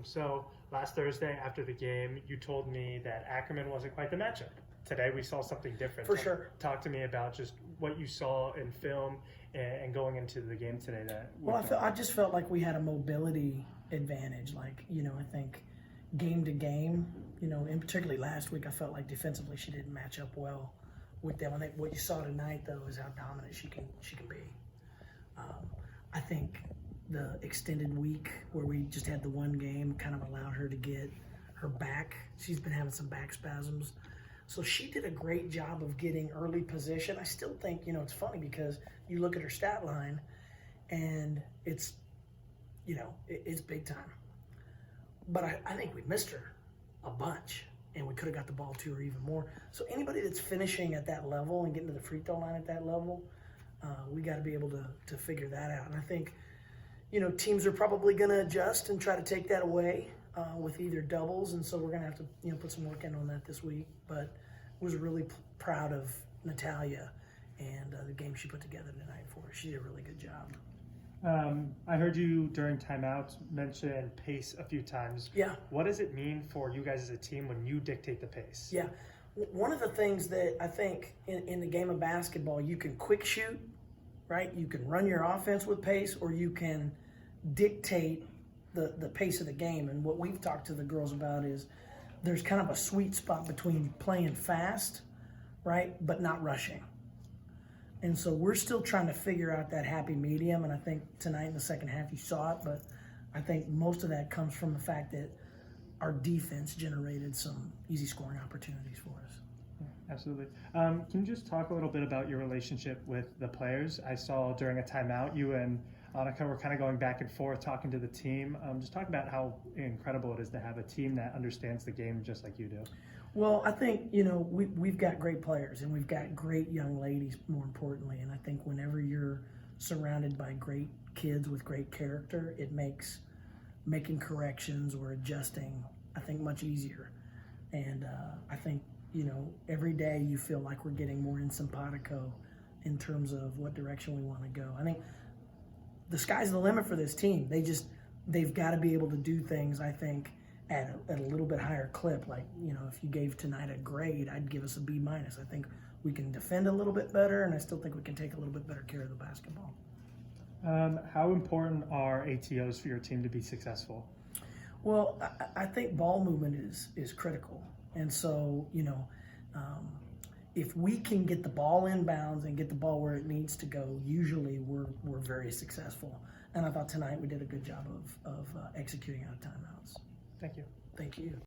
So last Thursday after the game, you told me that Ackerman wasn't quite the matchup. Today we saw something different. For sure. Talk to me about just what you saw in film and going into the game today. I just felt like we had a mobility advantage. I think game to game, and particularly last week, I felt like defensively she didn't match up well with them. I think what you saw tonight, though, is how dominant she can be. I think the extended week where we just had the one game kind of allowed her to get her back. She's been having some back spasms. So she did a great job of getting early position. I still think, it's funny because you look at her stat line and it's big time. But I think we missed her a bunch and we could have got the ball to her even more. So anybody that's finishing at that level and getting to the free throw line at that level, we got to be able to figure that out. And I think, teams are probably going to adjust and try to take that away with either doubles. And so we're going to have to, put some work in on that this week. But was really proud of Natalia and the game she put together tonight for us. She did a really good job. I heard you during timeout mention pace a few times. Yeah. What does it mean for you guys as a team when you dictate the pace? Yeah. One of the things that I think in the game of basketball, you can quick shoot, right? You can run your offense with pace, or you can dictate the pace of the game. And what we've talked to the girls about is there's kind of a sweet spot between playing fast, right, but not rushing. And so we're still trying to figure out that happy medium. And I think tonight in the second half you saw it, but I think most of that comes from the fact that our defense generated some easy scoring opportunities for us. Absolutely. Can you just talk a little bit about your relationship with the players? I saw during a timeout you and Annika were kind of going back and forth talking to the team. Just talk about how incredible it is to have a team that understands the game just like you do. Well, I think, we've got great players and we've got great young ladies, more importantly. And I think whenever you're surrounded by great kids with great character, it makes making corrections or adjusting, I think, much easier. And I think, every day you feel like we're getting more in simpatico in terms of what direction we want to go. I think the sky's the limit for this team. They've got to be able to do things, I think, at a little bit higher clip. Like, if you gave tonight a grade, I'd give us a B-. I think we can defend a little bit better, and I still think we can take a little bit better care of the basketball. How important are ATOs for your team to be successful? Well, I think ball movement is critical. And so, if we can get the ball inbounds and get the ball where it needs to go, usually we're very successful. And I thought tonight we did a good job of executing out of timeouts. Thank you. Thank you.